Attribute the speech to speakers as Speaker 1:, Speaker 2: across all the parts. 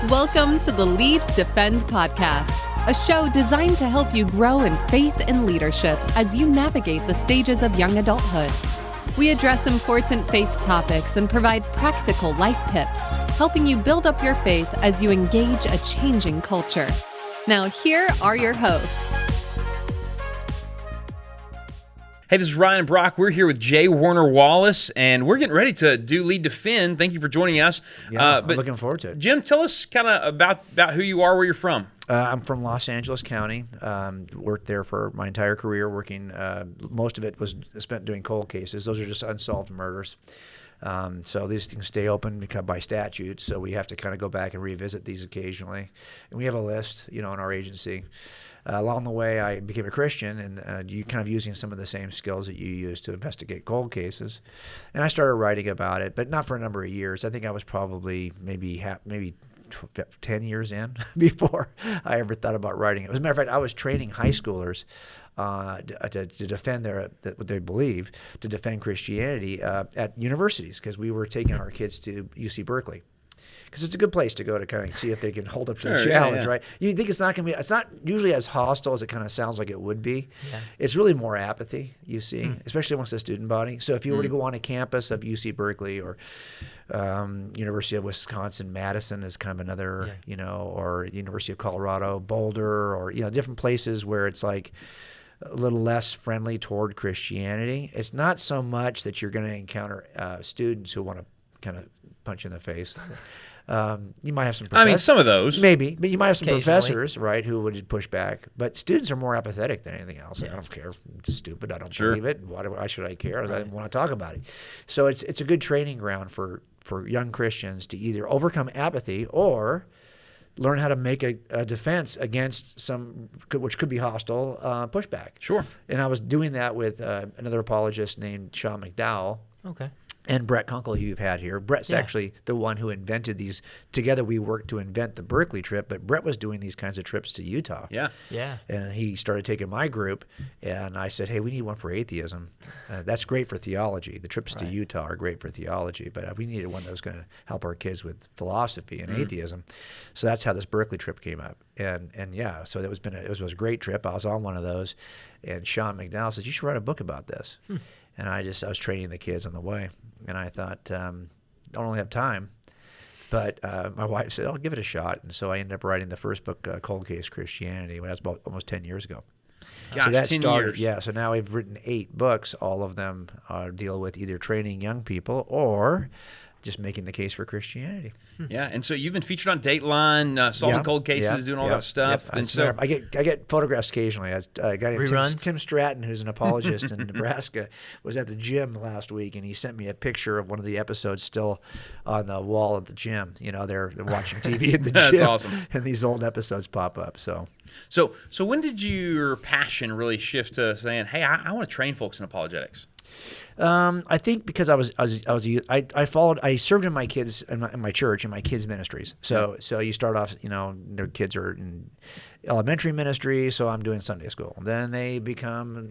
Speaker 1: Welcome to the Lead Defend podcast, a show designed to help you grow in faith and leadership as you navigate the stages of young adulthood. We address important faith topics and provide practical life tips, helping you build up your faith as you engage a changing culture. Now, here are your hosts.
Speaker 2: Hey, this is Ryan and Brock. We're here with J. Warner Wallace, and we're getting ready to do Lead Defend. Thank you for joining us.
Speaker 3: Yeah, I'm looking forward to it.
Speaker 2: Jim, tell us kind of about who you are, where you're from.
Speaker 3: I'm from Los Angeles County. Worked there for my entire career, working. Most of it was spent doing cold cases. Those are just unsolved murders. So these things stay open by statute, so we have to kind of go back and revisit these occasionally. And we have a list, in our agency. Along the way, I became a Christian, and you kind of using some of the same skills that you use to investigate cold cases. And I started writing about it, but not for a number of years. I think I was probably maybe 10 years in before I ever thought about writing it. As a matter of fact, I was training high schoolers to defend what they believe, to defend Christianity at universities, because we were taking our kids to UC Berkeley. Because it's a good place to go to kind of see if they can hold up to the challenge, right? You think it's not usually as hostile as it kind of sounds like it would be. Yeah. It's really more apathy, you see, especially amongst the student body. So if you were to go on a campus of UC Berkeley or University of Wisconsin-Madison is kind of another, or University of Colorado, Boulder, or, different places where it's like a little less friendly toward Christianity. It's not so much that you're going to encounter students who want to kind of punch you in the face. You might have some professors.
Speaker 2: I mean, some of those.
Speaker 3: Maybe, but you might have some professors, right, who would push back. But students are more apathetic than anything else. Like, I don't care. It's stupid. I don't believe it. Why should I care? I don't want to talk about it. So it's a good training ground for young Christians to either overcome apathy or learn how to make a defense against some, which could be hostile, pushback.
Speaker 2: Sure.
Speaker 3: And I was doing that with another apologist named Sean McDowell.
Speaker 4: Okay.
Speaker 3: And Brett Kunkel, who you've had here. Brett's actually the one who invented these. Together we worked to invent the Berkeley trip, but Brett was doing these kinds of trips to Utah.
Speaker 2: Yeah.
Speaker 3: And he started taking my group, and I said, hey, we need one for atheism. That's great for theology. The trips to Utah are great for theology, but we needed one that was going to help our kids with philosophy and atheism. So that's how this Berkeley trip came up. And so it was a great trip. I was on one of those, and Sean McDowell said, you should write a book about this. And I was training the kids on the way. And I thought, I don't really have time. But my wife said, I'll give it a shot. And so I ended up writing the first book, Cold Case Christianity, when that was about almost 10 years ago.
Speaker 2: Gosh,
Speaker 3: so that
Speaker 2: 10
Speaker 3: started,
Speaker 2: years.
Speaker 3: Yeah, so now we've written 8 books. All of them deal with either training young people or just making the case for Christianity.
Speaker 2: Yeah, and so you've been featured on Dateline, solving cold cases, doing all that stuff.
Speaker 3: Yep.
Speaker 2: And so
Speaker 3: I get photographs occasionally. As a guy named Tim Stratton, who's an apologist in Nebraska, was at the gym last week, and he sent me a picture of one of the episodes still on the wall at the gym. They're watching TV at the gym.
Speaker 2: That's awesome.
Speaker 3: And these old episodes pop up. So
Speaker 2: when did your passion really shift to saying, "Hey, I want to train folks in apologetics"?
Speaker 3: I think because I served in my kids in my church, in my kids ministries. So you start off, their kids are in elementary ministry, so I'm doing Sunday school. Then they become,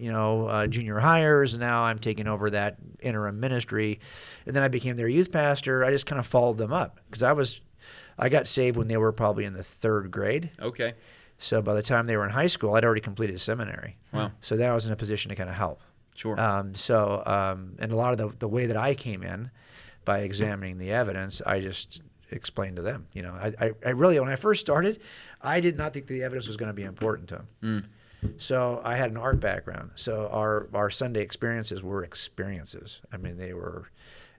Speaker 3: junior hires, and now I'm taking over that interim ministry. And then I became their youth pastor. I just kind of followed them up because I got saved when they were probably in the 3rd grade.
Speaker 2: Okay.
Speaker 3: So by the time they were in high school, I'd already completed seminary.
Speaker 2: Wow.
Speaker 3: So then I was in a position to kind of help.
Speaker 2: Sure.
Speaker 3: And a lot of the way that I came in by examining the evidence, I just explained to them. I really, when I first started, I did not think the evidence was going to be important to them. So I had an art background. So our Sunday experiences were experiences. I mean, they were,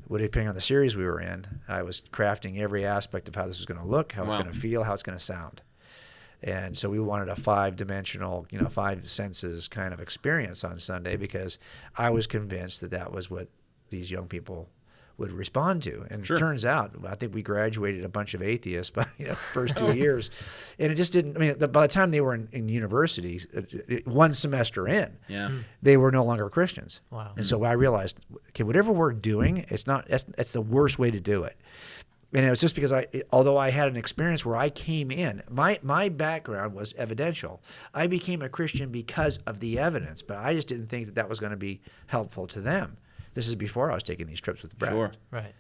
Speaker 3: depending on the series we were in, I was crafting every aspect of how this was going to look, how it's going to feel, how it's going to sound. And so we wanted a 5-dimensional, 5 senses kind of experience on Sunday because I was convinced that was what these young people would respond to. And It turns out, I think we graduated a bunch of atheists by first 2 years. And it just didn't, by the time they were in university, one semester in, they were no longer Christians.
Speaker 4: Wow.
Speaker 3: And so I realized, okay, whatever we're doing, that's the worst way to do it. And it was just because although I had an experience where I came in, my background was evidential. I became a Christian because of the evidence, but I just didn't think that was going to be helpful to them. This is before I was taking these trips with Brett.
Speaker 2: Sure.
Speaker 4: Right.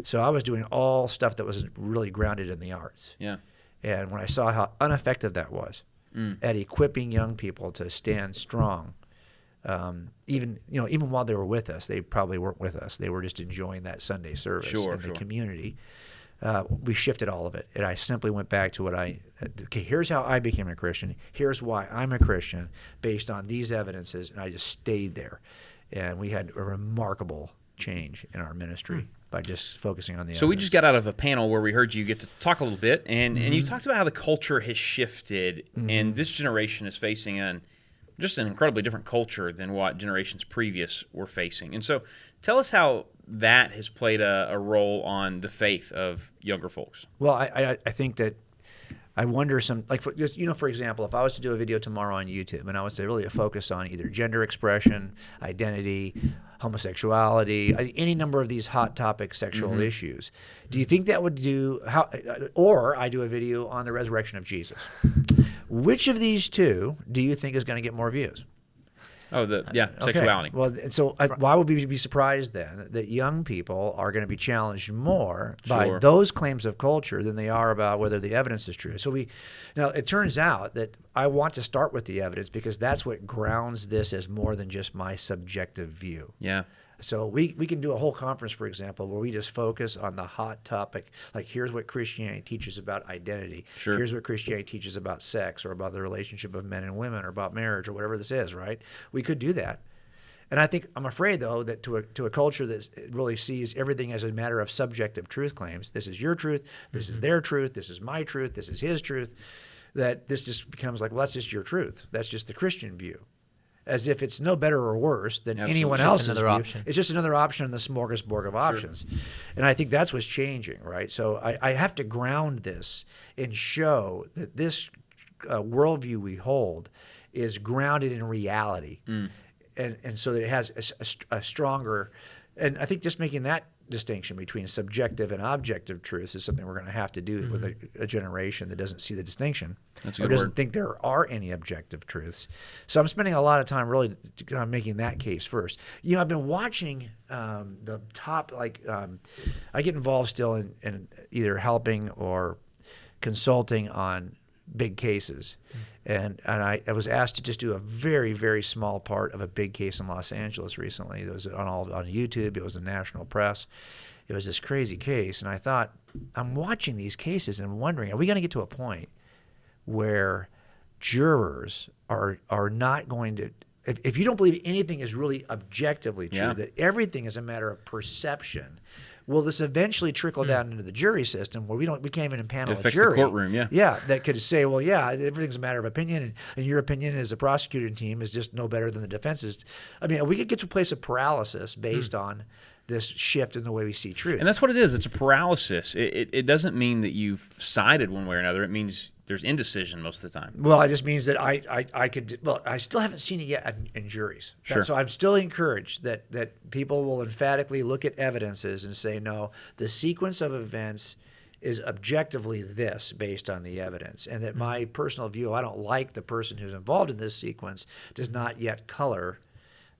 Speaker 3: So I was doing all stuff that was really grounded in the arts.
Speaker 2: Yeah.
Speaker 3: And when I saw how ineffective that was at equipping young people to stand strong, even while they were with us, they probably weren't with us. They were just enjoying that Sunday service in the community. We shifted all of it, and I simply went back to here's how I became a Christian. Here's why I'm a Christian based on these evidences, and I just stayed there. And we had a remarkable change in our ministry by just focusing on the
Speaker 2: So
Speaker 3: evidence.
Speaker 2: we just got out of a panel where we heard you get to talk a little bit, and you talked about how the culture has shifted, and this generation is facing just an incredibly different culture than what generations previous were facing. And so tell us how that has played a role on the faith of younger folks.
Speaker 3: Well, I think that I wonder for example, if I was to do a video tomorrow on YouTube and I was to really focus on either gender expression, identity, homosexuality, any number of these hot topic sexual issues, do you think that would or I do a video on the resurrection of Jesus? Which of these two do you think is going to get more views?
Speaker 2: Oh, sexuality.
Speaker 3: Okay. Well, so why would we be surprised then that young people are going to be challenged more by those claims of culture than they are about whether the evidence is true? So now it turns out that I want to start with the evidence because that's what grounds this as more than just my subjective view.
Speaker 2: Yeah.
Speaker 3: So we can do a whole conference, for example, where we just focus on the hot topic, like here's what Christianity teaches about identity.
Speaker 2: Sure.
Speaker 3: Here's what Christianity teaches about sex or about the relationship of men and women or about marriage or whatever this is, right? We could do that. And I'm afraid, though, that to a culture that really sees everything as a matter of subjective truth claims, this is your truth, this is their truth, this is my truth, this is his truth, that this just becomes like, well, that's just your truth. That's just the Christian view. As if it's no better or worse than anyone else's view.
Speaker 4: Option.
Speaker 3: It's just another option in the smorgasbord of options. And I think that's what's changing, right? So I have to ground this and show that this worldview we hold is grounded in reality. And so that it has a stronger – and I think just making that distinction between subjective and objective truths is something we're going to have to do with a generation that doesn't see the distinction or doesn't think there are any objective truths. So I'm spending a lot of time really making that case first. I've been watching the top I get involved still in either helping or consulting on big cases. And I was asked to just do a very, very small part of a big case in Los Angeles recently. It was on YouTube. It was in national press. It was this crazy case. And I thought, I'm watching these cases and I'm wondering, are we going to get to a point where jurors are not going to, if you don't believe anything is really objectively true, that everything is a matter of perception, will this eventually trickle down into the jury system where we can't even impanel a jury?
Speaker 2: The courtroom,
Speaker 3: that could say, well, everything's a matter of opinion, and your opinion as a prosecuting team is just no better than the defense's. I mean, we could get to a place of paralysis based on this shift in the way we see truth.
Speaker 2: And that's what it is. It's a paralysis. It doesn't mean that you've sided one way or another. It means there's indecision most of the time.
Speaker 3: Well, it just means that I still haven't seen it yet in juries.
Speaker 2: Sure.
Speaker 3: So I'm still encouraged that people will emphatically look at evidences and say, no, the sequence of events is objectively this based on the evidence, and that my personal view, I don't like the person who's involved in this sequence, does not yet color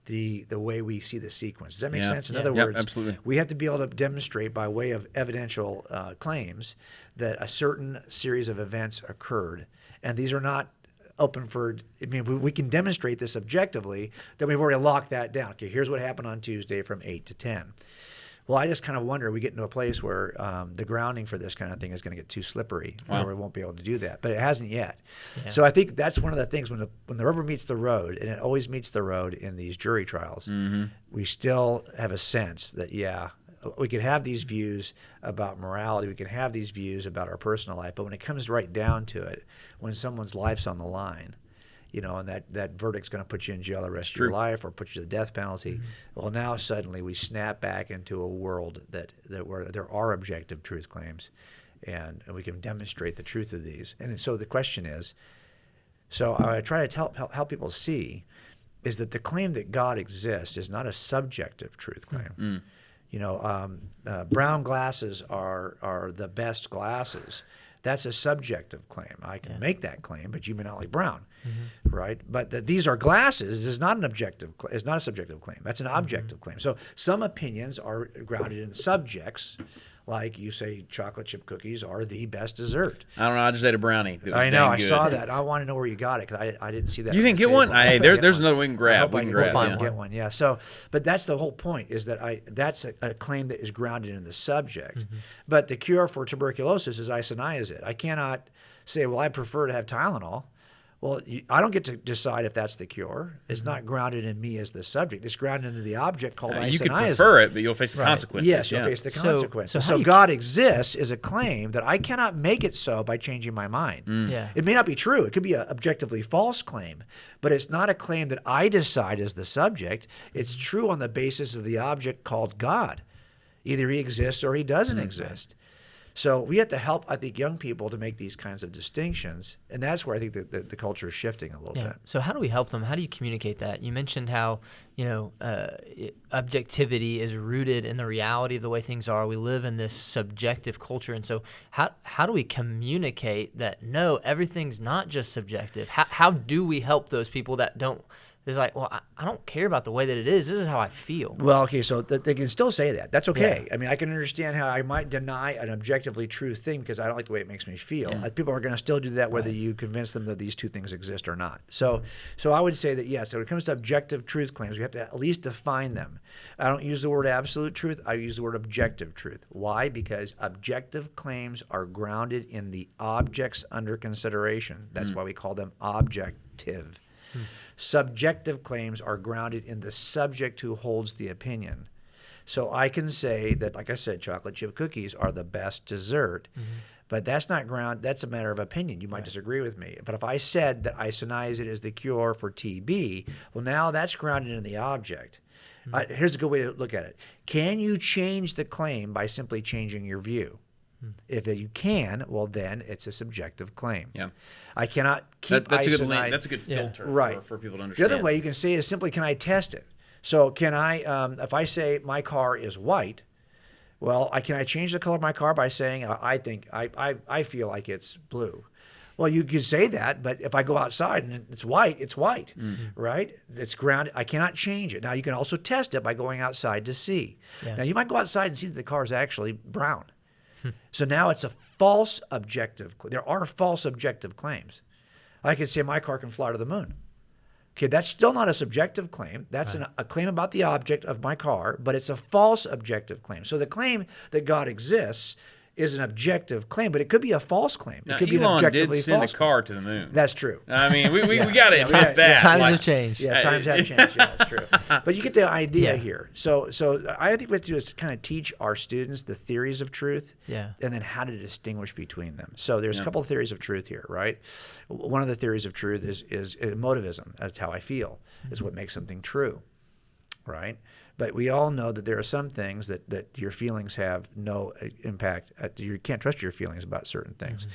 Speaker 3: the way we see the sequence. Does that make sense? In other words,
Speaker 2: absolutely.
Speaker 3: We have to be able to demonstrate by way of evidential claims that a certain series of events occurred, and these are not open for. I mean, we can demonstrate this objectively. Then we've already locked that down. Okay, here's what happened on Tuesday from 8 to 10. Well, I just kind of wonder, we get into a place where the grounding for this kind of thing is going to get too slippery, where we won't be able to do that. But it hasn't yet. Yeah. So I think that's one of the things when the rubber meets the road, and it always meets the road in these jury trials, we still have a sense that, we could have these views about morality, we can have these views about our personal life, but when it comes right down to it, when someone's life's on the line, and that verdict's going to put you in jail the rest of your life or put you to the death penalty. Well, now suddenly we snap back into a world where there are objective truth claims, and we can demonstrate the truth of these. And so the question is, I try to help people see, is that the claim that God exists is not a subjective truth claim. Brown glasses are the best glasses. That's a subjective claim. I can make that claim, but you may not like brown, right? But these are glasses is not an objective. It's not a subjective claim. That's an objective claim. So some opinions are grounded in subjects, Like you say, chocolate chip cookies are the best dessert.
Speaker 2: I don't know. I just ate a brownie. It was
Speaker 3: I know.
Speaker 2: dang
Speaker 3: I
Speaker 2: good.
Speaker 3: saw that. I want to know where you got it because I didn't see that.
Speaker 2: You
Speaker 3: on
Speaker 2: didn't
Speaker 3: the
Speaker 2: get one?
Speaker 3: table.
Speaker 2: Hey,
Speaker 3: I hope I
Speaker 2: there's
Speaker 3: get
Speaker 2: another
Speaker 3: one.
Speaker 2: we can grab.
Speaker 3: I hope
Speaker 2: We
Speaker 3: I
Speaker 2: can
Speaker 3: can
Speaker 2: grab.
Speaker 3: find
Speaker 2: Yeah.
Speaker 3: get one. Yeah. So, but that's the whole point, is that that's a claim that is grounded in the subject. But the cure for tuberculosis is isoniazid. I cannot say, well, I prefer to have Tylenol. Well, I don't get to decide if that's the cure. It's not grounded in me as the subject. It's grounded in the object called isoniazid.
Speaker 2: You could prefer it, but you'll face the consequences.
Speaker 3: Yes, you'll
Speaker 2: yeah.
Speaker 3: face the
Speaker 4: So
Speaker 3: consequences.
Speaker 4: how
Speaker 3: So
Speaker 4: do you
Speaker 3: God exists is a claim that I cannot make it so by changing my mind.
Speaker 4: Yeah.
Speaker 3: It may not be true. It could be an objectively false claim, but it's not a claim that I decide as the subject. It's true on the basis of the object called God. Either he exists or he doesn't exist. So we have to help, I think, young people to make these kinds of distinctions, and that's where I think the culture is shifting a little bit.
Speaker 4: So how do we help them? How do you communicate that? You mentioned how, objectivity is rooted in the reality of the way things are. We live in this subjective culture, and so how do we communicate that, no, everything's not just subjective? How do we help those people that don't? It's like, well, I don't care about the way that it is. This is how I feel.
Speaker 3: Well, okay, so they can still say that. That's okay.
Speaker 4: Yeah.
Speaker 3: I mean, I can understand how I might deny an objectively true thing because I don't like the way it makes me feel.
Speaker 4: Yeah.
Speaker 3: People are going to still do that whether you convince them that these two things exist or not. So I would say that, yes, when it comes to objective truth claims, we have to at least define them. I don't use the word absolute truth. I use the word objective truth. Why? Because objective claims are grounded in the objects under consideration. That's why we call them objective. Subjective claims are grounded in the subject who holds the opinion. So I can say that, like I said, chocolate chip cookies are the best dessert, but that's not that's a matter of opinion. You might disagree with me. But if I said that isoniazid is the cure for TB, well, now that's grounded in the object. Here's a good way to look at it. Can you change the claim by simply changing your view? If you can, well, then it's a subjective claim.
Speaker 2: Yeah.
Speaker 3: I cannot keep
Speaker 2: That's a good
Speaker 3: isoniazid.
Speaker 2: that's a good filter for people to
Speaker 3: The
Speaker 2: understand.
Speaker 3: other way you can say is simply, can I test it? So can I, if I say my car is white, well, can I change the color of my car by saying I feel like it's blue? Well, you could say that, but if I go outside and it's white, right? It's grounded. I cannot change it. Now, you can also test it by going outside to see.
Speaker 4: Yeah.
Speaker 3: Now, you might go outside and see that the car is actually brown. So now it's a false objective. There are false objective claims. I could say my car can fly to the moon. Okay, that's still not a subjective claim. That's a claim about the object of my car, but it's a false objective claim. So the claim that God exists is an objective claim, but it could be a false claim.
Speaker 2: Now,
Speaker 3: It could be an
Speaker 2: Elon
Speaker 3: objectively
Speaker 2: did send
Speaker 3: false
Speaker 2: a car to the moon.
Speaker 3: That's true.
Speaker 2: I mean, we got to admit
Speaker 3: right.
Speaker 2: that.
Speaker 4: Times
Speaker 2: Like,
Speaker 4: have changed.
Speaker 3: Yeah, times have changed. Yeah, that's true. But you get the idea
Speaker 4: Yeah.
Speaker 3: here. So I think what we have to do is kind of teach our students the theories of truth,
Speaker 4: Yeah.
Speaker 3: and then how to distinguish between them. So there's a couple of theories of truth here, right? One of the theories of truth is emotivism. That's how I feel. Is what makes something true, right? But we all know that there are some things that your feelings have no impact. You can't trust your feelings about certain things.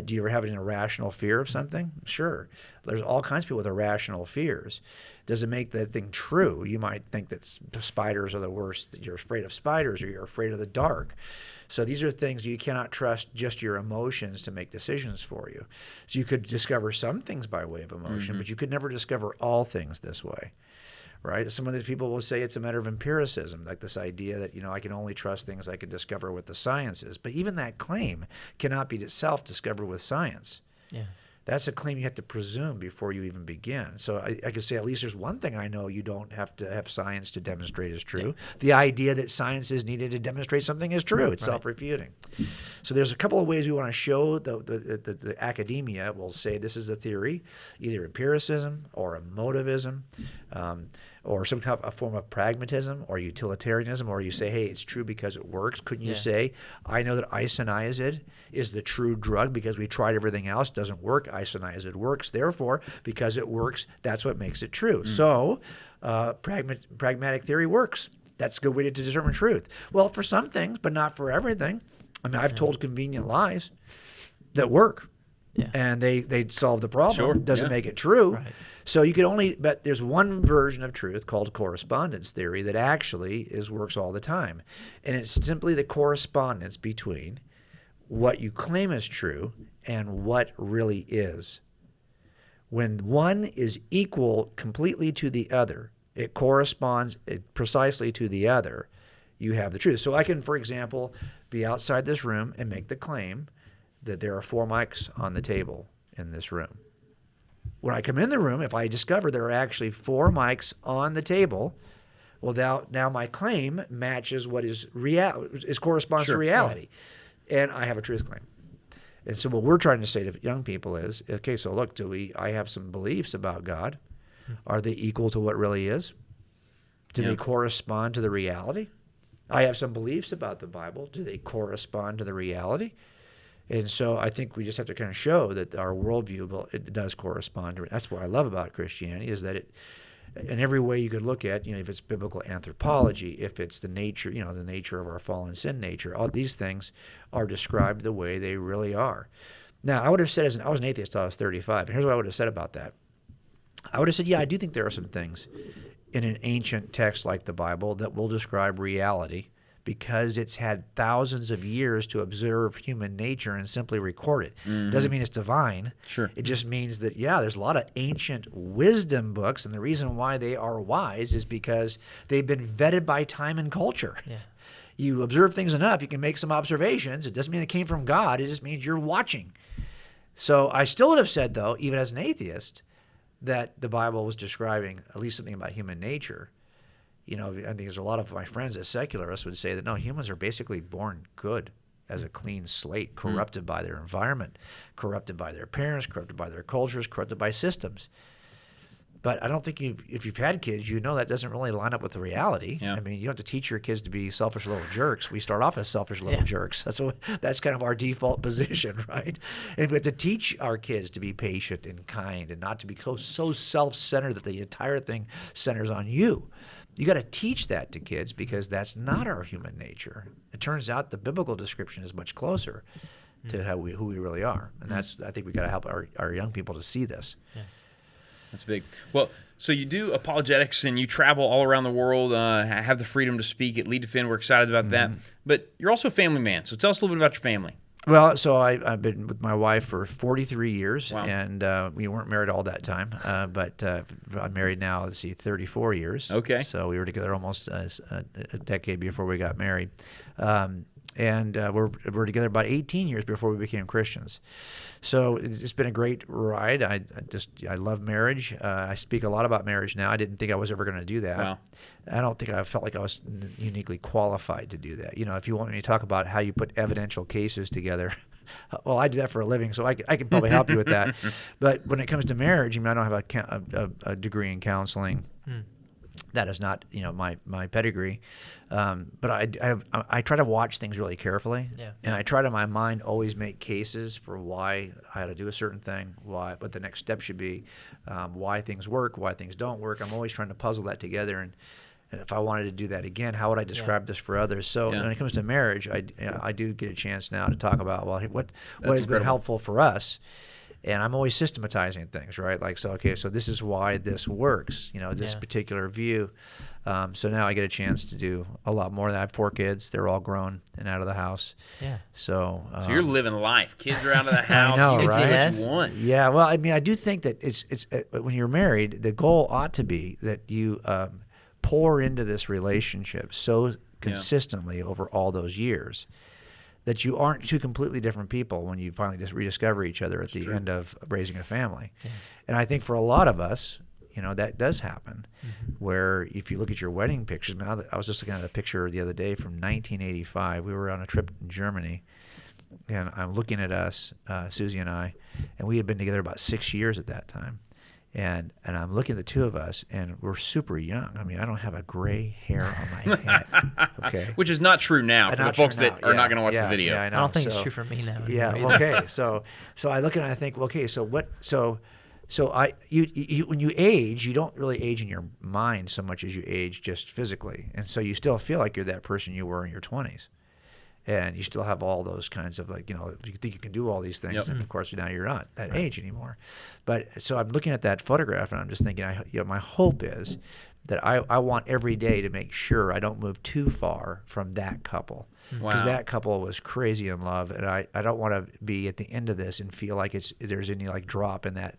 Speaker 3: Do you ever have an irrational fear of something? Sure. There's all kinds of people with irrational fears. Does it make that thing true? You might think that spiders are the worst, that you're afraid of spiders, or you're afraid of the dark. So these are things you cannot trust just your emotions to make decisions for you. So you could discover some things by way of emotion, but you could never discover all things this way. Right? Some of these people will say it's a matter of empiricism, like this idea that, I can only trust things I can discover with the sciences. But even that claim cannot be itself discovered with science.
Speaker 4: Yeah.
Speaker 3: That's a claim you have to presume before you even begin. So I could say at least there's one thing I know you don't have to have science to demonstrate is true. Yeah. The idea that science is needed to demonstrate something is true. It's self-refuting. So there's a couple of ways we want to show the academia will say this is the theory, either empiricism or emotivism, or some kind of a form of pragmatism or utilitarianism, or you say, hey, it's true because it works. Couldn't you say, I know that isoniazid is the true drug because we tried everything else, doesn't work. Isoniazid works. Therefore, because it works, that's what makes it true. So pragmatic theory works. That's a good way to determine truth. Well, for some things, but not for everything. I mean, I've told convenient lies that work.
Speaker 4: Yeah.
Speaker 3: And they solve the problem.
Speaker 2: Sure.
Speaker 3: Doesn't make it true.
Speaker 4: Right.
Speaker 3: So you can only, but there's one version of truth called correspondence theory that actually works all the time. And it's simply the correspondence between what you claim is true and what really is. When one is equal completely to the other, it corresponds precisely to the other, you have the truth. So I can, for example, be outside this room and make the claim that there are 4 mics on the table in this room. When I come in the room, if I discover there are actually 4 mics on the table, well, now my claim matches what is corresponds to reality, and I have a truth claim. And so what we're trying to say to young people is, okay, so look, I have some beliefs about God. Are they equal to what really is? Do they correspond to the reality? I have some beliefs about the Bible. Do they correspond to the reality? And so I think we just have to kind of show that our worldview, it does correspond to it. That's what I love about Christianity, is that it, in every way you could look at, if it's biblical anthropology, if it's the nature, the nature of our fallen sin nature, all these things are described the way they really are. Now, I would have said, I was an atheist until I was 35, and here's what I would have said about that. I would have said, I do think there are some things in an ancient text like the Bible that will describe reality because it's had thousands of years to observe human nature and simply record it. Doesn't mean it's divine.
Speaker 2: Sure.
Speaker 3: It just means that, there's a lot of ancient wisdom books, and the reason why they are wise is because they've been vetted by time and culture. Yeah. You observe things enough, you can make some observations. It doesn't mean they came from God. It just means you're watching. So I still would have said, though, even as an atheist, that the Bible was describing at least something about human nature. I think there's a lot of my friends as secularists would say that, no, humans are basically born good as a clean slate, corrupted by their environment, corrupted by their parents, corrupted by their cultures, corrupted by systems. But I don't think if you've had kids, that doesn't really line up with the reality. Yeah. I mean, you don't have to teach your kids to be selfish little jerks. We start off as selfish little jerks. That's kind of our default position, right? And we have to teach our kids to be patient and kind and not to be so self-centered that the entire thing centers on you. You got to teach that to kids because that's not our human nature. It turns out the biblical description is much closer to who we really are. And I think we got to help our young people to see this. Yeah.
Speaker 2: That's big. Well, so you do apologetics and you travel all around the world, have the freedom to speak at Lead Defend. We're excited about that. But you're also a family man. So tell us a little bit about your family.
Speaker 3: Well, so I've been with my wife for 43 years,
Speaker 2: wow.
Speaker 3: And we weren't married all that time, but I'm married now, 34 years.
Speaker 2: Okay.
Speaker 3: So we were together almost a decade before we got married. And we're together about 18 years before we became Christians. So it's been a great ride. I love marriage. I speak a lot about marriage now. I didn't think I was ever going to do that.
Speaker 2: Wow.
Speaker 3: I don't think I felt like I was uniquely qualified to do that. If you want me to talk about how you put evidential cases together, well, I do that for a living, so I can probably help you with that. But when it comes to marriage, I don't have a degree in counseling. That is not, my pedigree, but I try to watch things really carefully, and I try to, in my mind, always make cases for why I ought to do a certain thing, what the next step should be, why things work, why things don't work. I'm always trying to puzzle that together, and if I wanted to do that again, how would I describe this for others? So when it comes to marriage, I do get a chance now to talk about what has been helpful for us. And I'm always systematizing things, right? Like, so this is why this works, this particular view. So now I get a chance to do a lot more. I have 4 kids. They're all grown and out of the house. Yeah. So
Speaker 2: you're living life. Kids are out of the house.
Speaker 3: I know,
Speaker 2: you
Speaker 3: right?
Speaker 2: What you want.
Speaker 3: Yeah. Well, I do think that it's when you're married, the goal ought to be that you pour into this relationship so consistently over all those years that you aren't two completely different people when you finally just rediscover each other at the end of raising a family. Yeah. And I think for a lot of us, that does happen, where if you look at your wedding pictures, I was just looking at a picture the other day from 1985. We were on a trip in Germany, and I'm looking at us, Susie and I, and we had been together about 6 years at that time. And I'm looking at the two of us, and we're super young. I don't have a gray hair on my head. Okay,
Speaker 2: which is not true now for the folks that are not going to watch the video.
Speaker 3: Yeah, I know.
Speaker 4: I don't think it's true for me now.
Speaker 3: Yeah. Well, okay. So I look at it and I think, okay, so what? So you when you age, you don't really age in your mind so much as you age just physically, and so you still feel like you're that person you were in your 20s. And you still have all those kinds of you think you can do all these things, and of course now you're not that age anymore. But so I'm looking at that photograph, and I'm just thinking, my hope is that I want every day to make sure I don't move too far from that couple, because that couple was crazy in love, and I don't want to be at the end of this and feel like there's any drop in that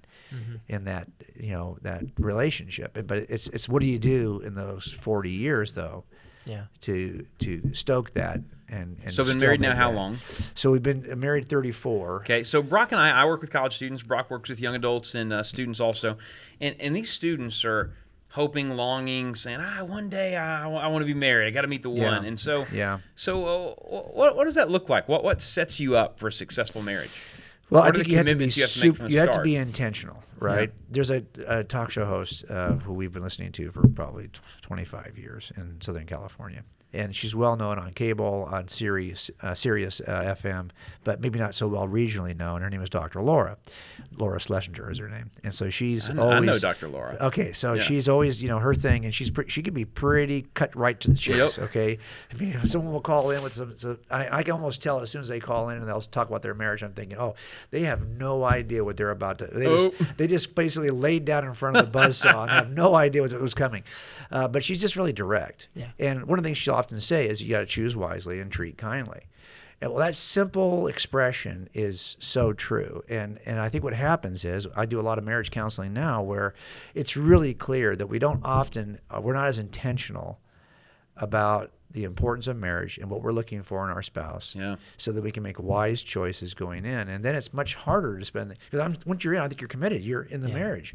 Speaker 3: that relationship. But it's what do you do in those 40 years though? to stoke that. And
Speaker 2: so been
Speaker 3: still
Speaker 2: married now
Speaker 3: make
Speaker 2: how
Speaker 3: that.
Speaker 2: long?
Speaker 3: So we've been married 34.
Speaker 2: Okay, so Brock and I work with college students. Brock works with young adults and students also. And these students are hoping, longing, saying, one day I want to be married. I got to meet the one. And so, what does that look like? What sets you up for a successful marriage?
Speaker 3: Well,
Speaker 2: What
Speaker 3: I
Speaker 2: are
Speaker 3: think
Speaker 2: the
Speaker 3: you have to be
Speaker 2: commitments you have to make from the
Speaker 3: you have to
Speaker 2: start?
Speaker 3: be intentional, right?
Speaker 2: Yeah.
Speaker 3: There's a talk show host who we've been listening to for probably 25 years in Southern California, and she's well known on cable, on Sirius FM, but maybe not so well regionally known. Her name is Dr. Laura. Laura Schlesinger is her name, and so she's
Speaker 2: I
Speaker 3: always.
Speaker 2: know Dr. Laura.
Speaker 3: Okay, so
Speaker 2: Yeah.
Speaker 3: she's always, her thing, and she can be pretty cut right to the chase.
Speaker 2: Yep.
Speaker 3: Okay, someone will call in with some I can almost tell as soon as they call in and they'll talk about their marriage. I'm thinking, they have no idea what they're about to. They just basically laid down in front of the buzzsaw and have no idea what was coming. But she's just really direct.
Speaker 4: Yeah.
Speaker 3: And one of the things she'll often say is, you got to choose wisely and treat kindly. And well, that simple expression is so true. And I think what happens is, I do a lot of marriage counseling now where it's really clear that we're not as intentional about the importance of marriage and what we're looking for in our spouse, so that we can make wise choices going in. And then it's much harder to spend, because once you're in, I think you're committed. You're in the marriage.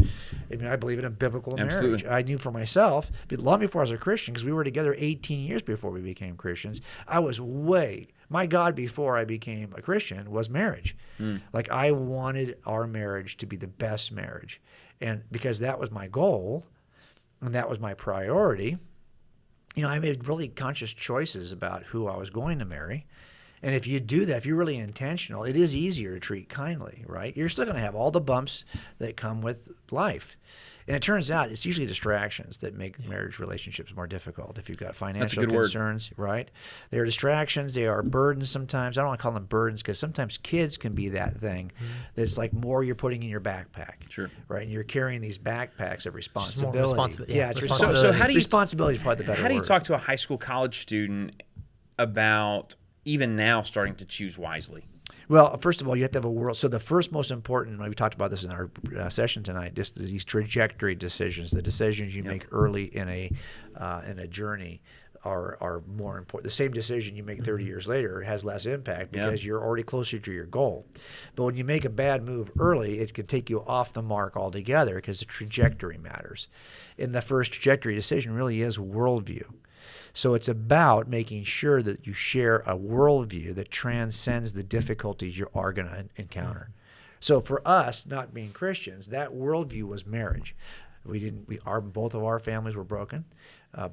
Speaker 3: I mean, I believe in a biblical marriage. I knew for myself, but long before I was a Christian, because we were together 18 years before we became Christians, my God before I became a Christian was marriage. Like, I wanted our marriage to be the best marriage. And because that was my goal and that was my priority, I made really conscious choices about who I was going to marry. And if you do that, if you're really intentional, it is easier to treat kindly, right? You're still going to have all the bumps that come with life. And it turns out it's usually distractions that make marriage relationships more difficult. If you've got financial concerns, right? They're distractions. They are burdens sometimes. I don't want to call them burdens, because sometimes kids can be that thing that's like more you're putting in your backpack.
Speaker 2: Sure.
Speaker 3: Right? And you're carrying these backpacks of responsibility.
Speaker 4: It's
Speaker 3: responsibility.
Speaker 2: So how do you
Speaker 3: responsibility is probably the better word.
Speaker 2: How do you talk to a high school college student about even now starting to choose wisely?
Speaker 3: Well, first of all, you have to have a world. So the first most important, we talked about this in our session tonight, just these trajectory decisions, the decisions you make early in a journey are more important. The same decision you make 30 years later has less impact because you're already closer to your goal. But when you make a bad move early, it can take you off the mark altogether, because the trajectory matters. And the first trajectory decision really is worldview. So it's about making sure that you share a worldview that transcends the difficulties you are going to encounter. So for us, not being Christians, that worldview was marriage. Both of our families were broken.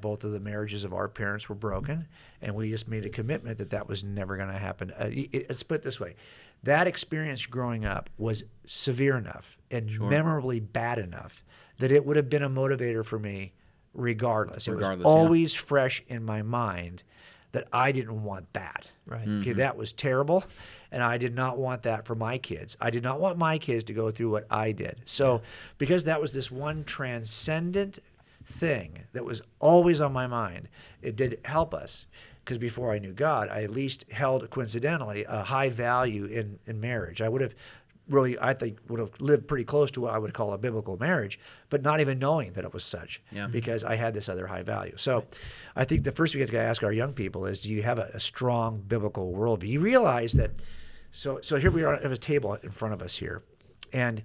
Speaker 3: Both of the marriages of our parents were broken, and we just made a commitment that was never going to happen. Let's put it this way: that experience growing up was severe enough and memorably bad enough that it would have been a motivator for me. Regardless, it was always fresh in my mind that I didn't want that.
Speaker 4: Right.
Speaker 3: Okay, that was terrible, and I did not want that for my kids. I did not want my kids to go through what I did. So, because that was this one transcendent thing that was always on my mind, it did help us. Because before I knew God, I at least held, coincidentally, a high value in marriage. I would have I think would have lived pretty close to what I would call a biblical marriage, but not even knowing that it was such, because I had this other high value. So I think the first we have to ask our young people is, do you have a strong biblical worldview? You realize that, so here we are at a table in front of us here, and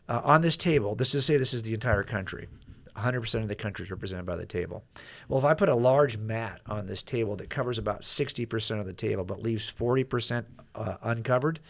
Speaker 3: on this table, this is the entire country. 100% of the country is represented by the table. Well, if I put a large mat on this table that covers about 60% of the table but leaves 40% uncovered,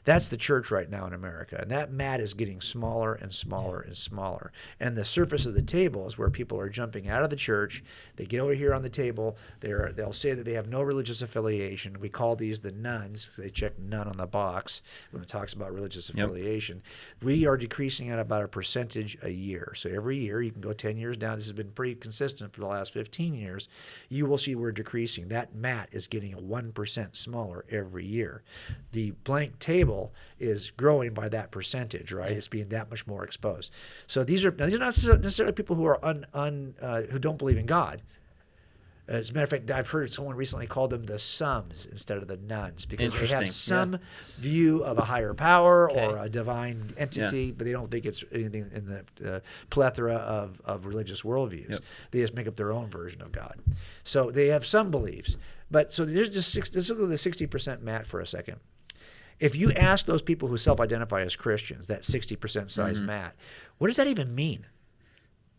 Speaker 3: that's the church right now in America. And that mat is getting smaller and smaller and smaller. And the surface of the table is where people are jumping out of the church. They get over here on the table. They'll say that they have no religious affiliation. We call these the nuns. They check none on the box when it talks about religious affiliation. We are decreasing at about a percentage a year. So every year, you can go 10 years down. This has been pretty consistent for the last 15 years. You will see we're decreasing. That mat is getting 1% smaller every year. The blank table is growing by that percentage, right? It's being that much more exposed. So these are not necessarily people who are who don't believe in God. As a matter of fact, I've heard someone recently call them the sums instead of the nones because they have some view of a higher power or a divine entity, but they don't think it's anything in the plethora of religious worldviews.
Speaker 2: Yep.
Speaker 3: They just make up their own version of God. So they have some beliefs. But so there's just let's look at the 60% mat for a second. If you ask those people who self-identify as Christians, that 60% size mat, what does that even mean?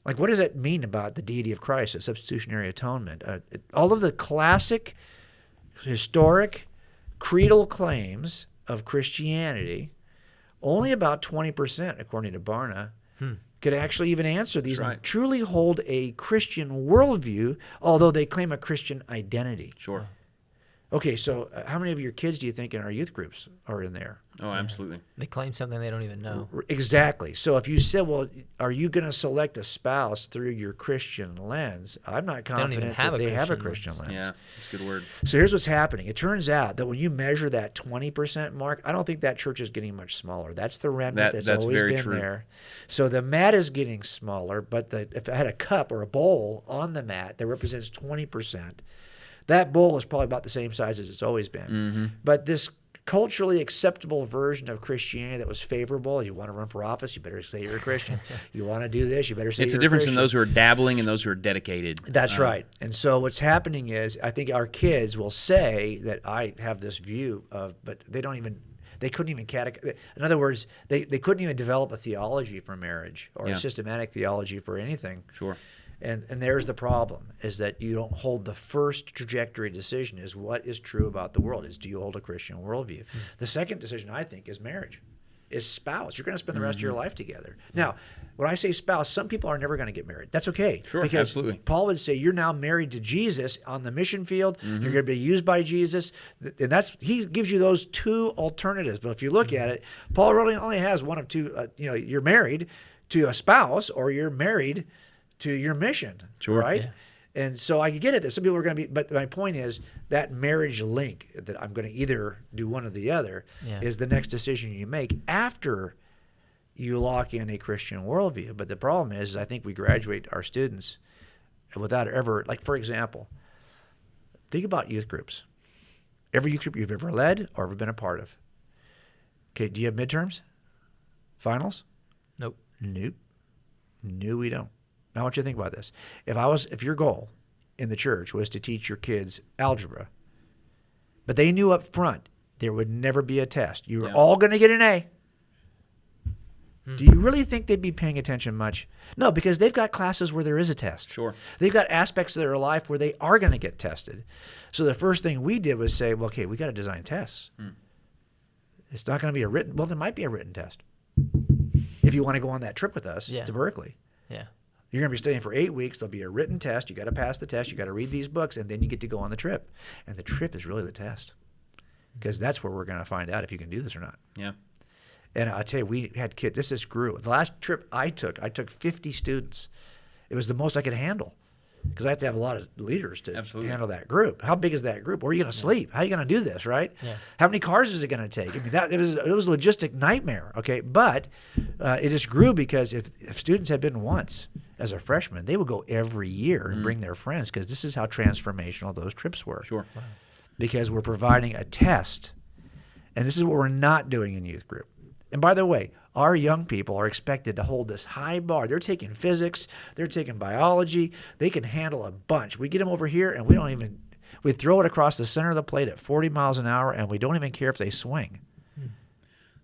Speaker 3: Like, what does that mean about the deity of Christ, a substitutionary atonement? All of the classic, historic, creedal claims of Christianity, only about 20%, according to Barna, could actually even answer these and truly hold a Christian worldview, although they claim a Christian identity.
Speaker 2: Sure.
Speaker 3: Okay, so how many of your kids do you think in our youth groups are in there?
Speaker 2: Oh, absolutely.
Speaker 4: They claim something they don't even know.
Speaker 3: Exactly. So if you said, well, are you going to select a spouse through your Christian lens? I'm not confident that they have a Christian lens.
Speaker 2: Yeah, that's a good word.
Speaker 3: So here's what's happening. It turns out that when you measure that 20% mark, I don't think that church is getting much smaller. That's the remnant that's always been there. So the mat is getting smaller, but if I had a cup or a bowl on the mat that represents 20%, that bowl is probably about the same size as it's always been. But this culturally acceptable version of Christianity that was favorable, you want to run for office, you better say you're a Christian. You want to do this, you better say you're a Christian.
Speaker 2: It's a difference in those who are dabbling and those who are dedicated.
Speaker 3: That's right. And so what's happening is I think our kids will say that I have this view of, but they couldn't even in other words, they couldn't even develop a theology for marriage or a systematic theology for anything.
Speaker 2: Sure.
Speaker 3: And there's the problem, is that you don't hold the first trajectory decision is what is true about the world, is do you hold a Christian worldview? The second decision, I think, is marriage, is spouse. You're going to spend the rest of your life together. Now, when I say spouse, some people are never going to get married. That's okay.
Speaker 2: Sure,
Speaker 3: because
Speaker 2: absolutely.
Speaker 3: Paul would say you're now married to Jesus on the mission field. You're going to be used by Jesus. And he gives you those two alternatives. But if you look at it, Paul really only has one of two. You're married to a spouse or you're married to your mission, right? Yeah. And so I get it that some people are going to be, but my point is that marriage link that I'm going to either do one or the other is the next decision you make after you lock in a Christian worldview. But the problem is I think we graduate our students without ever, like for example, think about youth groups. Every youth group you've ever led or ever been a part of. Okay, do you have midterms? Finals?
Speaker 4: Nope.
Speaker 3: Nope. No, we don't. Now, I want you to think about this. If your goal in the church was to teach your kids algebra, but they knew up front there would never be a test, you were all going to get an A. Do you really think they'd be paying attention much? No, because they've got classes where there is a test.
Speaker 2: Sure.
Speaker 3: They've got aspects of their life where they are going to get tested. So the first thing we did was say, well, okay, we got to design tests. It's not going to be a written. Well, there might be a written test if you want to go on that trip with us to Berkeley.
Speaker 4: Yeah.
Speaker 3: You're going to be studying for 8 weeks. There'll be a written test. You got to pass the test. You got to read these books, and then you get to go on the trip. And the trip is really the test, because that's where we're going to find out if you can do this or not.
Speaker 2: Yeah.
Speaker 3: And I tell you, we had kids. This just grew. The last trip I took 50 students. It was the most I could handle, because I have to have a lot of leaders to handle that group. How big is that group? Where are you going to sleep? How are you going to do this, right? Yeah. How many cars is it going to take? I mean, it was a logistic nightmare, okay? But it just grew because if students had been once as a freshman, they would go every year and bring their friends, because this is how transformational those trips were.
Speaker 2: Sure. Wow.
Speaker 3: Because we're providing a test, and this is what we're not doing in youth group. And by the way, our young people are expected to hold this high bar. They're taking physics. They're taking biology. They can handle a bunch. We get them over here, and we throw it across the center of the plate at 40 miles an hour, and we don't even care if they swing.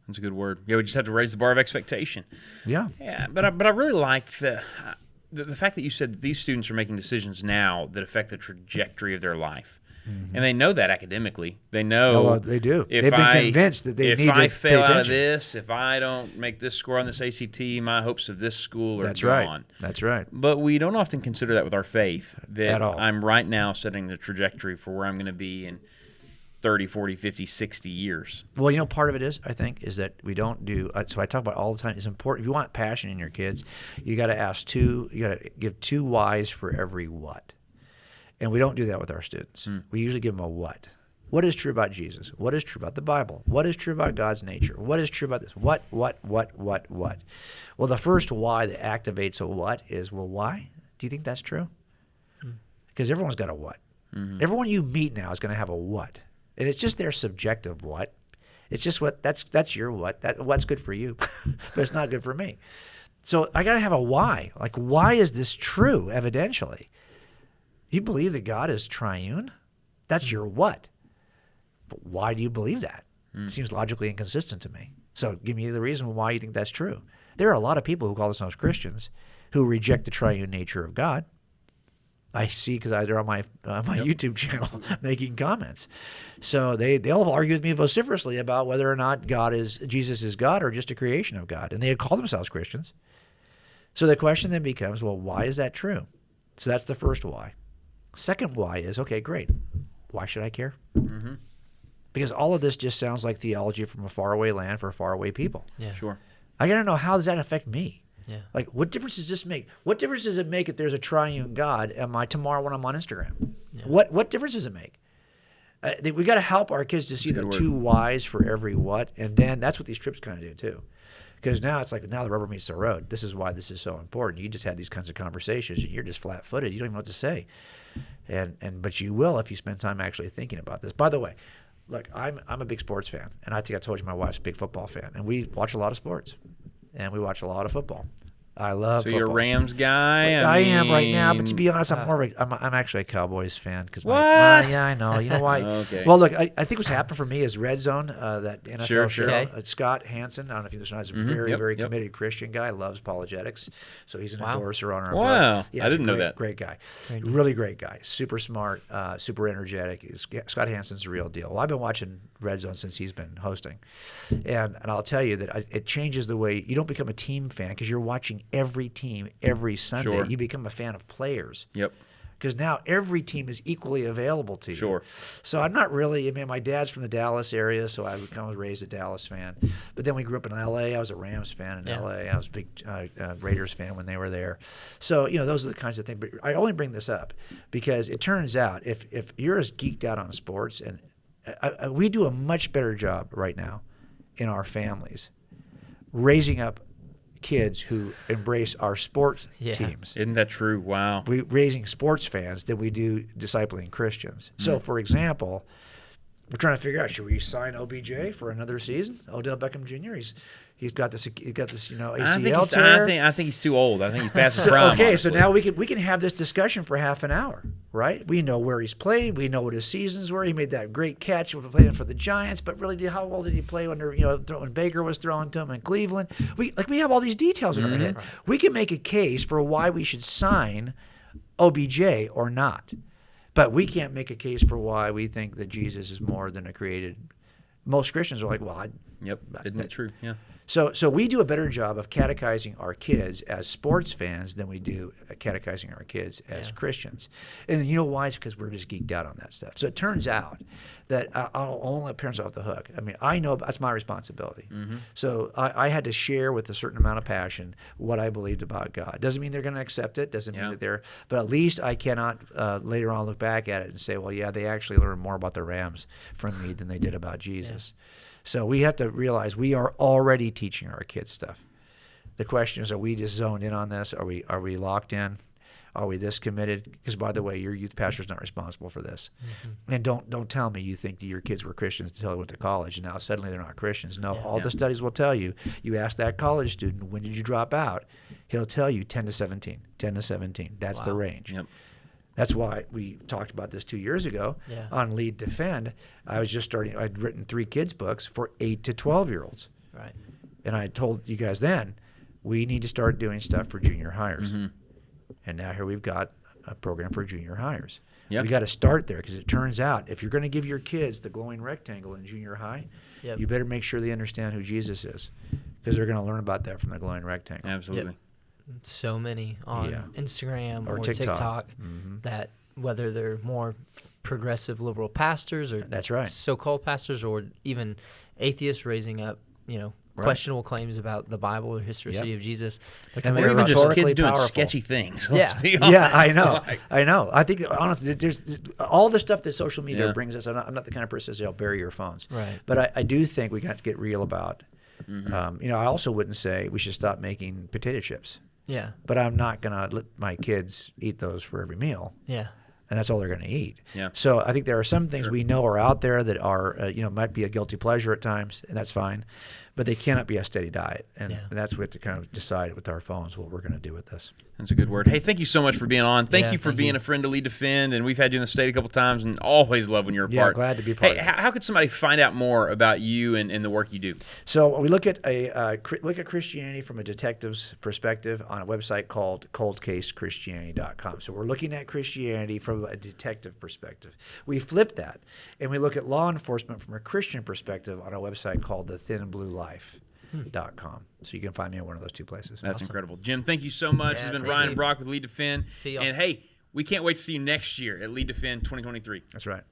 Speaker 2: That's a good word. Yeah, we just have to raise the bar of expectation.
Speaker 3: Yeah.
Speaker 2: Yeah, but I really like the fact that you said these students are making decisions now that affect the trajectory of their life. And they know that academically. They know.
Speaker 3: They do. They've been convinced that they need to pay attention.
Speaker 2: If I fail out of this, if I don't make this score on this ACT, my hopes of this school are gone.
Speaker 3: That's right.
Speaker 2: But we don't often consider that with our faith, that
Speaker 3: at all.
Speaker 2: I'm right now setting the trajectory for where I'm going to be in 30, 40, 50, 60 years.
Speaker 3: Well, part of it is, I think, is that we don't do, so I talk about all the time, it's important. If you want passion in your kids, you got to give 2 whys for every what. And we don't do that with our students. We usually give them a what. What is true about Jesus? What is true about the Bible? What is true about God's nature? What is true about this? What? Well, the first why that activates a what is, well, why? Do you think that's true? because everyone's got a what. Everyone you meet now is going to have a what, and it's just their subjective what. It's just that's your what. That what's good for you, but it's not good for me. So I got to have a why. Like, why is this true? Evidentially, you believe that God is triune. That's your what. But why do you believe that? It seems logically inconsistent to me. So give me the reason why you think that's true. There are a lot of people who call themselves Christians who reject the triune nature of God. I see because they're on my YouTube channel making comments. So they'll argue with me vociferously about whether or not Jesus is God or just a creation of God. And they call themselves Christians. So the question then becomes, well, why is that true? So that's the first why. Second why is, okay, great. Why should I care? Because all of this just sounds like theology from a faraway land for faraway people.
Speaker 4: Yeah.
Speaker 2: Sure.
Speaker 3: I got to know, how does that affect me?
Speaker 4: Yeah.
Speaker 3: Like, what difference does this make? What difference does it make if there's a triune God tomorrow when I'm on Instagram? Yeah. What difference does it make? We got to help our kids to see the two whys for every what, and then that's what these trips kind of do too. Because now it's like, now the rubber meets the road. This is why this is so important. You just had these kinds of conversations, and you're just flat-footed. You don't even know what to say, but you will if you spend time actually thinking about this. By the way, look, I'm a big sports fan, and I think I told you my wife's a big football fan, and we watch a lot of sports, and we watch a lot of football. I love football.
Speaker 2: So you're a Rams guy?
Speaker 3: I am right now, but to be honest, I'm actually a Cowboys fan.
Speaker 2: What?
Speaker 3: Yeah, I know. You know why?
Speaker 2: Okay.
Speaker 3: Well, look, I think what's happened for me is Red Zone, that NFL
Speaker 2: Sure.
Speaker 3: show.
Speaker 4: Okay.
Speaker 3: Scott Hansen, I don't know if you listen, he's a very committed Christian guy, loves apologetics, so he's an endorser on our book. Yeah,
Speaker 2: I didn't know that.
Speaker 3: Great guy. Really great guy. Super smart, super energetic. Scott Hansen's the real deal. Well, I've been watching Red Zone since he's been hosting, and I'll tell you that it changes the way you don't become a team fan because you're watching every team every Sunday.
Speaker 2: Sure.
Speaker 3: You become a fan of players.
Speaker 2: Yep.
Speaker 3: Because now every team is equally available to you.
Speaker 2: Sure.
Speaker 3: So I'm not really, my dad's from the Dallas area, so I was raised a Dallas fan. But then we grew up in L.A. I was a Rams fan in L.A. I was a big Raiders fan when they were there. So, those are the kinds of things. But I only bring this up because it turns out if you're as geeked out on sports, and we do a much better job right now in our families raising up kids who embrace our sports teams.
Speaker 2: Isn't that true? Wow.
Speaker 3: We raising sports fans than we do discipling Christians. So, for example, we're trying to figure out, should we sign OBJ for another season? Odell Beckham Jr. He's got this ACL tear.
Speaker 2: I think he's too old. I think he's past his prime.
Speaker 3: Okay,
Speaker 2: honestly.
Speaker 3: so now we can have this discussion for half an hour, right? We know where he's played. We know what his seasons were. He made that great catch when playing for the Giants, but really, how well did he play when Baker was throwing to him in Cleveland? We have all these details in our head. Right. We can make a case for why we should sign OBJ or not, but we can't make a case for why we think that Jesus is more than a created. Most Christians are like, well,
Speaker 2: isn't that true? Yeah.
Speaker 3: So we do a better job of catechizing our kids as sports fans than we do catechizing our kids as Christians. And you know why? It's because we're just geeked out on that stuff. So it turns out that I'll only let parents off the hook. I know that's my responsibility. So I had to share with a certain amount of passion what I believed about God. Doesn't mean they're going to accept it. Doesn't mean that they're – but at least I cannot later on look back at it and say, well, yeah, they actually learned more about the Rams from me than they did about Jesus. Yeah. So we have to realize we are already teaching our kids stuff. The question is, are we just zoned in on this? Are we locked in? Are we this committed? Because, by the way, your youth pastor is not responsible for this. And don't tell me you think that your kids were Christians until they went to college, and now suddenly they're not Christians. No, all the studies will tell you. You ask that college student, when did you drop out? He'll tell you 10 to 17. 10 to 17. That's the range. Yep. That's why we talked about this 2 years ago on Lead Defend. I'd written 3 kids' books for 8 to 12-year-olds. Right. And I told you guys then, we need to start doing stuff for junior hires. And now here we've got a program for junior hires. Yep. We got to start there because it turns out if you're going to give your kids the glowing rectangle in junior high, you better make sure they understand who Jesus is because they're going to learn about that from the glowing rectangle.
Speaker 2: Absolutely.
Speaker 4: So many on Instagram or TikTok that whether they're more progressive liberal pastors or so-called pastors or even atheists raising up, questionable claims about the Bible or historicity of Jesus.
Speaker 2: And they're even just kids doing sketchy things. Let's be honest.
Speaker 3: Yeah, I know. I know. I think, honestly, there's all the stuff that social media brings us. I'm not the kind of person that says, bury your phones. Right. But I do think we got to get real about, I also wouldn't say we should stop making potato chips. Yeah. But I'm not going to let my kids eat those for every meal. Yeah. and that's all they're going to eat.
Speaker 2: Yeah.
Speaker 3: So I think there are some things we know are out there that are, might be a guilty pleasure at times, and that's fine, but they cannot be a steady diet. And that's what we have to kind of decide with our phones what we're going to do with this.
Speaker 2: That's a good word. Hey, thank you so much for being on. Thank you for being a friend to Lead Defend, and we've had you in the state a couple times, and always love when you're a part.
Speaker 3: Yeah, glad to be part of it.
Speaker 2: How could somebody find out more about you and the work you do?
Speaker 3: So we look at Christianity from a detective's perspective on a website called coldcasechristianity.com. So we're looking at Christianity from a detective perspective. We flip that, and we look at law enforcement from a Christian perspective on a website called thethinbluelife.com. So you can find me at one of those two places.
Speaker 2: That's incredible. Jim, thank you so much.
Speaker 4: Yeah,
Speaker 2: It's been Ryan and Brock with Lead Defend.
Speaker 4: See y'all.
Speaker 2: And hey, we can't wait to see you next year at Lead Defend 2023.
Speaker 3: That's right.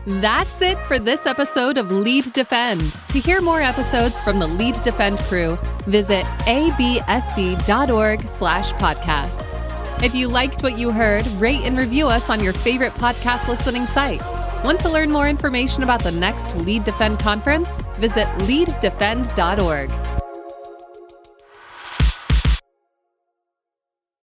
Speaker 1: That's it for this episode of Lead Defend. To hear more episodes from the Lead Defend crew, visit absc.org/podcasts. If you liked what you heard, rate and review us on your favorite podcast listening site. Want to learn more information about the next Lead Defend conference? Visit leaddefend.org.